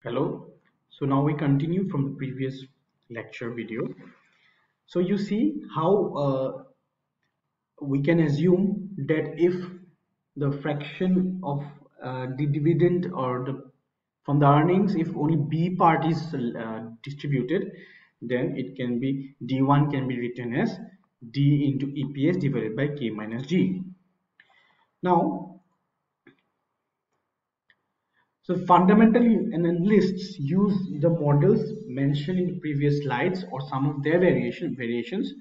Hello. So now we continue from the previous lecture video. So you see how we can assume that if the fraction of the dividend or the from the earnings, if only B part is distributed, then it can be D1 can be written as D into EPS divided by K minus G. Now, so fundamentally, analysts use the models mentioned in the previous slides or some of their variations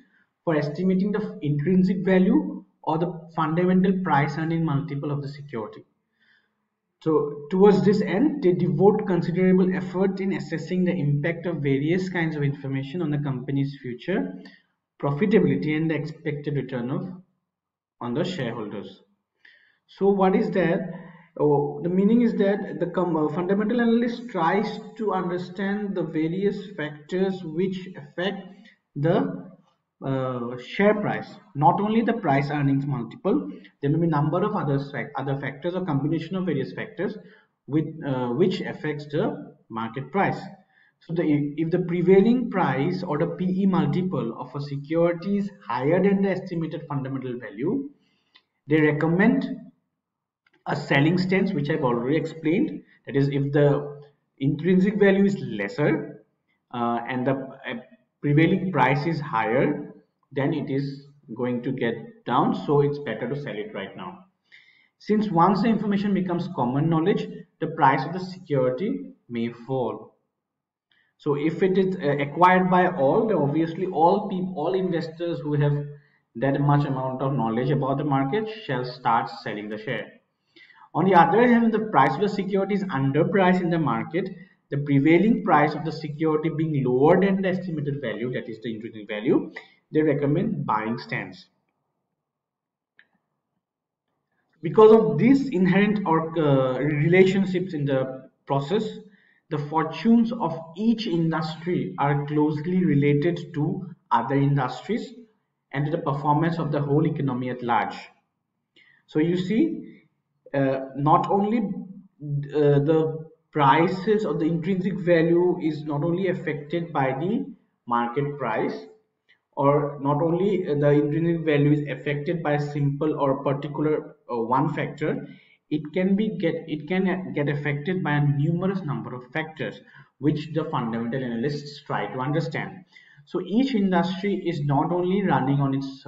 for estimating the intrinsic value or the fundamental price earning multiple of the security. So towards this end, they devote considerable effort in assessing the impact of various kinds of information on the company's future profitability and the expected return of on the shareholders. So what is that? Oh, the meaning is that the fundamental analyst tries to understand the various factors which affect the share price, not only the price earnings multiple. There may be number of other factors or combination of various factors with which affects the market price. So if the prevailing price or the PE multiple of a security is higher than the estimated fundamental value, they recommend a selling stance, which I've already explained. That is, if the intrinsic value is lesser and the prevailing price is higher, then it is going to get down. So it's better to sell it right now. Since once the information becomes common knowledge, the price of the security may fall. So if it is acquired by all, then obviously all people, all investors who have that much amount of knowledge about the market shall start selling the share. On the other hand, the price of the security is underpriced in the market, the prevailing price of the security being lower than the estimated value, that is the intrinsic value, they recommend buying stance. Because of these inherent or relationships in the process, the fortunes of each industry are closely related to other industries and to the performance of the whole economy at large. So you see, not only the prices or the intrinsic value is not only affected by the market price, or not only the intrinsic value is affected by a simple or particular one factor, it can get affected by a numerous number of factors which the fundamental analysts try to understand. So each industry is not only running on its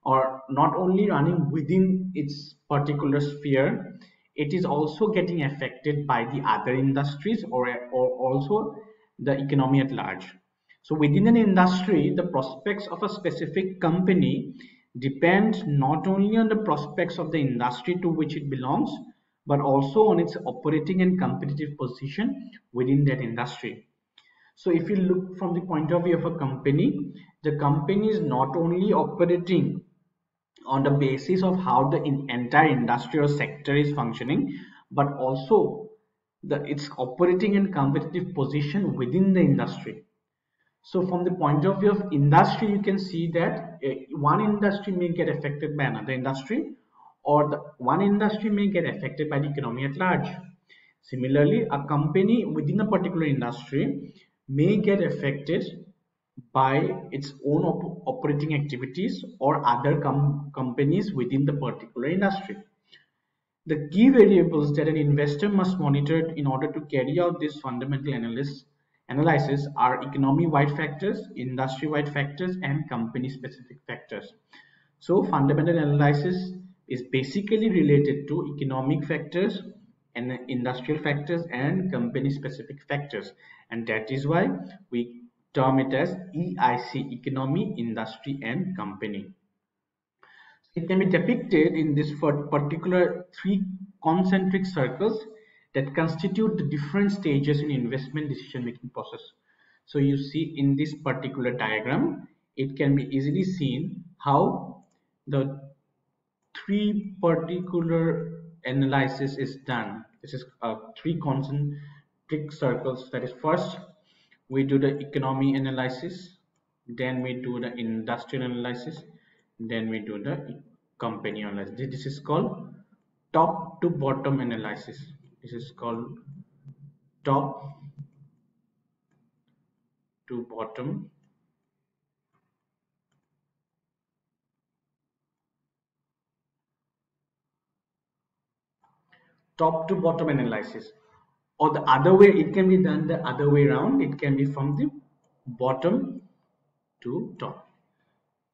or not only running within its particular sphere, it is also getting affected by the other industries, or also the economy at large. So within an industry, the prospects of a specific company depend not only on the prospects of the industry to which it belongs, but also on its operating and competitive position within that industry. So if you look from the point of view of a company, the company is not only operating on the basis of how the entire industrial sector is functioning, but also its operating and competitive position within the industry. So from the point of view of industry, you can see that one industry may get affected by another industry, or the one industry may get affected by the economy at large. Similarly, a company within a particular industry may get affected by its own operating activities or other companies within the particular industry. The key variables that an investor must monitor in order to carry out this fundamental analysis are economy-wide factors, industry-wide factors, and company-specific factors. So fundamental analysis is basically related to economic factors and industrial factors and company-specific factors, and that is why we term it as EIC: economy, industry, and company. It can be depicted in this particular three concentric circles that constitute the different stages in investment decision making process. So you see in this particular diagram, it can be easily seen how the three particular analysis is done. This is three concentric circles. That is, first we do the economy analysis, then we do the industrial analysis, then we do the company analysis. This is called top to bottom analysis. This is called top to bottom analysis, or the other way, it can be done the other way around. It can be from the bottom to top.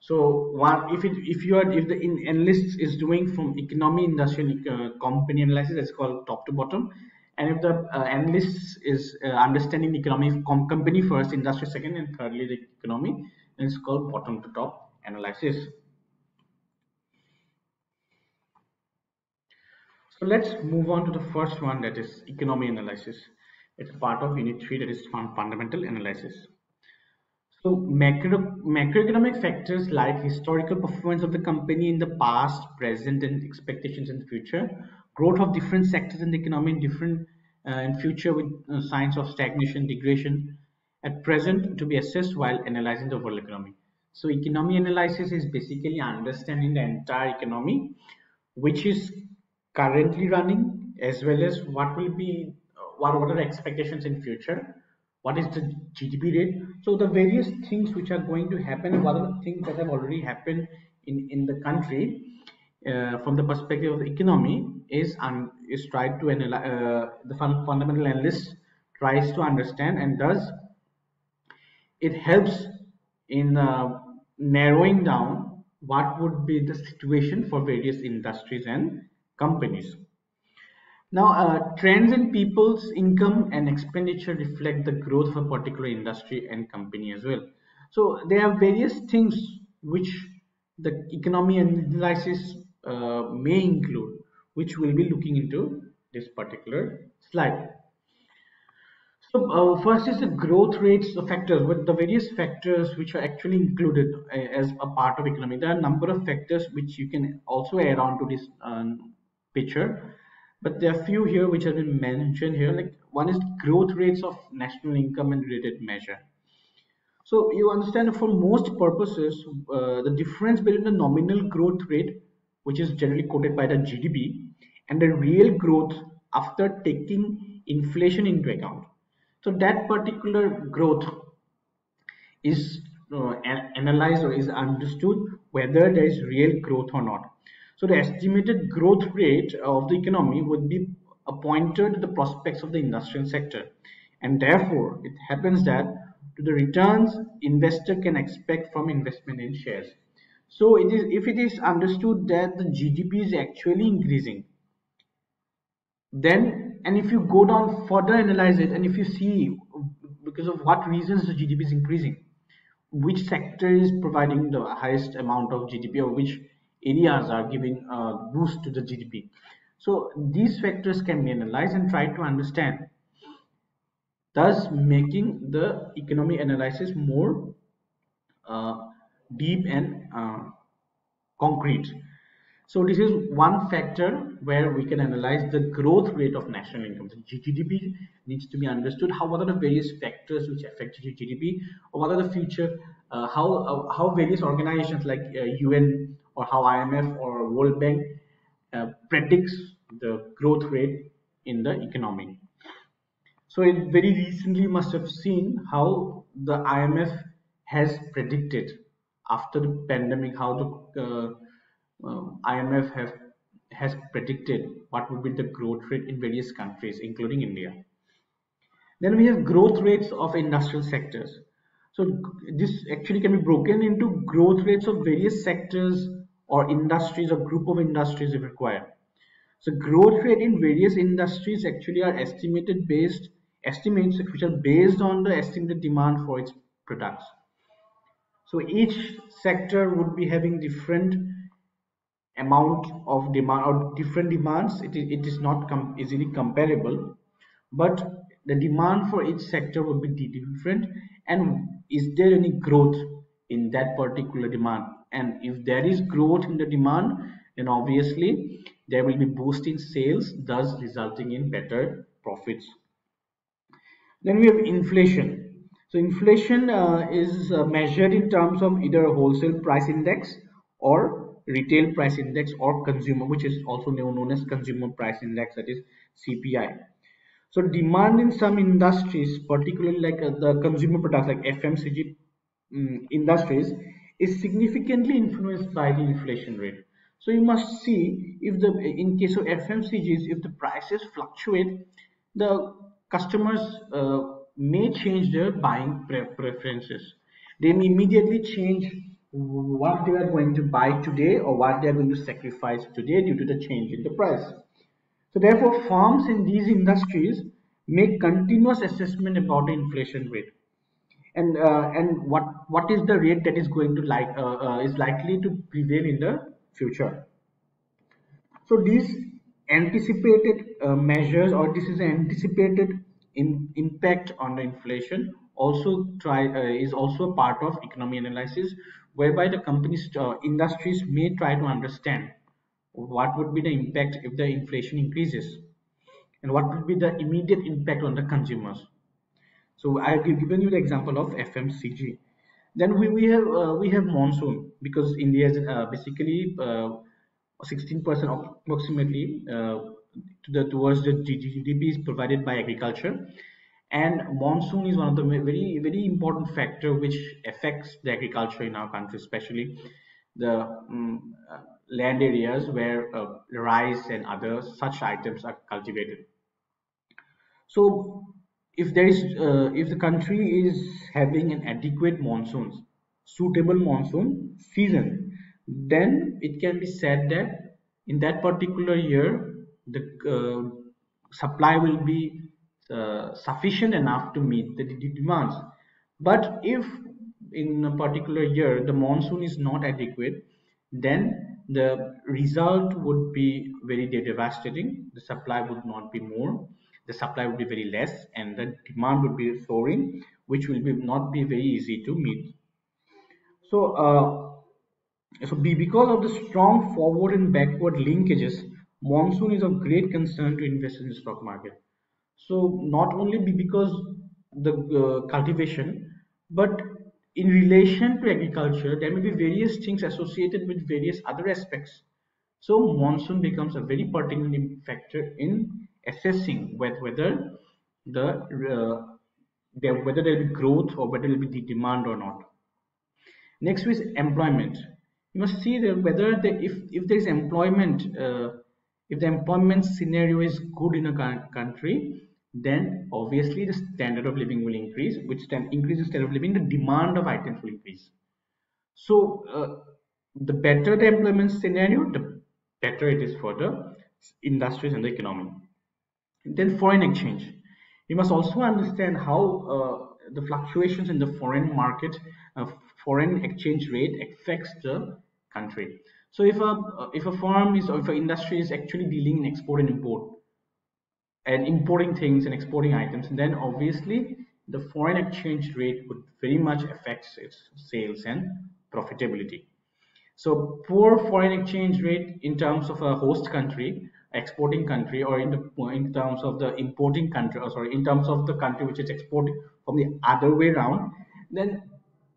So one, if the analyst is doing from economy, industry, company analysis, that's called top to bottom. And if the analyst is understanding the economy, company first, industry second, and thirdly the economy, then it's called bottom to top analysis. So let's move on to the first one, that is economy analysis. It's part of unit 3, that is fundamental analysis. So macroeconomic factors like historical performance of the company in the past, present, and expectations in the future, growth of different sectors in the economy in different in future with signs of stagnation, degradation at present to be assessed while analyzing the world economy. So economy analysis is basically understanding the entire economy, which is currently running, as well as what will be what are the expectations in future, what is the GDP rate. So the various things which are going to happen, what are the things that have already happened in the country from the perspective of the economy is tried to analyze. The fundamental analyst tries to understand, and thus it helps in narrowing down what would be the situation for various industries and companies. Now, trends in people's income and expenditure reflect the growth of a particular industry and company as well. So there are various things which the economy analysis may include, which we'll be looking into this particular slide. So first is the growth rates of factors, with the various factors which are actually included as a part of economy. There are a number of factors which you can also add on to this picture, but there are few here which have been mentioned here. Like one is growth rates of national income and related measure. So you understand, for most purposes, the difference between the nominal growth rate, which is generally quoted by the GDP, and the real growth after taking inflation into account. So that particular growth is analyzed or is understood whether there is real growth or not. So the estimated growth rate of the economy would be a pointer to the prospects of the industrial sector, and therefore it happens that to the returns investor can expect from investment in shares. So it is, if it is understood that the GDP is actually increasing, then, and if you go down further analyze it, and if you see because of what reasons the GDP is increasing, which sector is providing the highest amount of GDP, or which areas are giving a boost to the GDP. So these factors can be analyzed and try to understand, thus making the economy analysis more deep and concrete. So this is one factor where we can analyze the growth rate of national income. The GDP needs to be understood. What are the various factors which affect GDP, or what are the future, how various organizations like UN or how IMF or World Bank predicts the growth rate in the economy. So it very recently must have seen how the IMF has predicted after the pandemic, how the IMF has predicted what would be the growth rate in various countries, including India. Then we have growth rates of industrial sectors. So this actually can be broken into growth rates of various sectors or industries or group of industries if required. So growth rate in various industries actually are estimates which are based on the estimated demand for its products. So each sector would be having different amount of demand or different demands. It is not easily comparable, but the demand for each sector would be different, and is there any growth in that particular demand, and if there is growth in the demand, then obviously there will be boost in sales, thus resulting in better profits. Then we have inflation. So inflation is measured in terms of either a wholesale price index or retail price index, or consumer, which is also known as consumer price index, that is CPI. So demand in some industries, particularly like the consumer products like FMCG industries, is significantly influenced by the inflation rate. So you must see if the in case of FMCGs, if the prices fluctuate, the customers may change their buying preferences. They may immediately change what they are going to buy today or what they are going to sacrifice today due to the change in the price. So therefore, firms in these industries make continuous assessment about the inflation rate and what is the rate that is going to is likely to prevail in the future. So these anticipated measures, or this is an anticipated impact on the inflation, also is also a part of economy analysis, whereby the companies industries may try to understand what would be the impact if the inflation increases and what would be the immediate impact on the consumers. So I've given you the example of FMCG. Then we have monsoon, because India is basically 16% approximately towards the GDP is provided by agriculture, and monsoon is one of the very important factor which affects the agriculture in our country, especially the land areas where rice and other such items are cultivated. So if the country is having an adequate monsoons, suitable monsoon season, then it can be said that in that particular year the supply will be sufficient enough to meet the demands. But if in a particular year the monsoon is not adequate, then the result would be very devastating. The supply would not be more, the supply would be very less, and the demand would be soaring, which will be not be very easy to meet. So, because of the strong forward and backward linkages, monsoon is of great concern to invest in the stock market. So, not only because the cultivation, but in relation to agriculture, there may be various things associated with various other aspects. So, monsoon becomes a very pertinent factor in assessing whether the whether there will be growth or whether there will be the demand or not. Next is employment. You must see that whether if there is employment, if the employment scenario is good in a country, then obviously the standard of living will increase, which then increases standard of living, the demand of items will increase. So the better the employment scenario, the better it is for the industries and the economy. Then foreign exchange. You must also understand how the fluctuations in the foreign market, foreign exchange rate affects the country. So if a firm is or if an industry is actually dealing in export and import and importing things and exporting items, then obviously the foreign exchange rate would very much affects its sales and profitability. So poor foreign exchange rate in terms of a host country, exporting country, or in terms of the importing country, or sorry, in terms of the country which is exporting from the other way around, then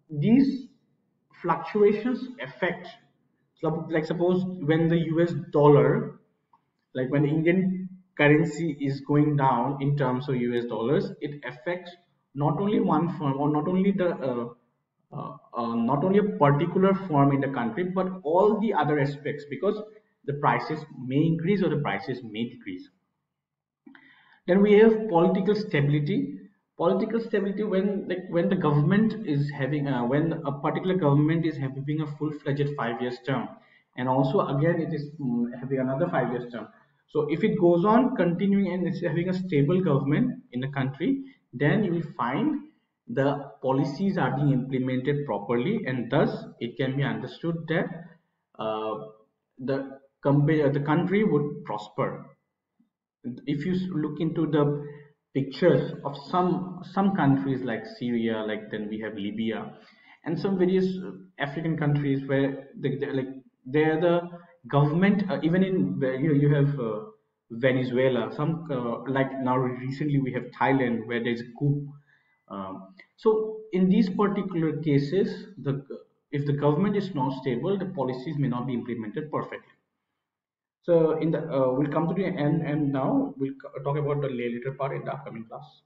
these fluctuations affect. So, like suppose when the US dollar, like when the Indian currency is going down in terms of US dollars, it affects not only one firm or not only the not only a particular firm in the country, but all the other aspects, because the prices may increase or the prices may decrease. Then we have political stability. Political stability, when the government is having when a particular government is having a full-fledged 5 years term, and also again it is having another 5 years term. So if it goes on continuing and it's having a stable government in the country, then you will find the policies are being implemented properly, and thus it can be understood that uh, the country would prosper. If you look into the pictures of some countries like Syria, like then we have Libya, and some various African countries where like they're the government, even in where you have Venezuela, some like now recently we have Thailand where there's a coup. So in these particular cases, the if the government is not stable, the policies may not be implemented perfectly. So in the we'll come to the end, and now we'll talk about the later part in the upcoming class.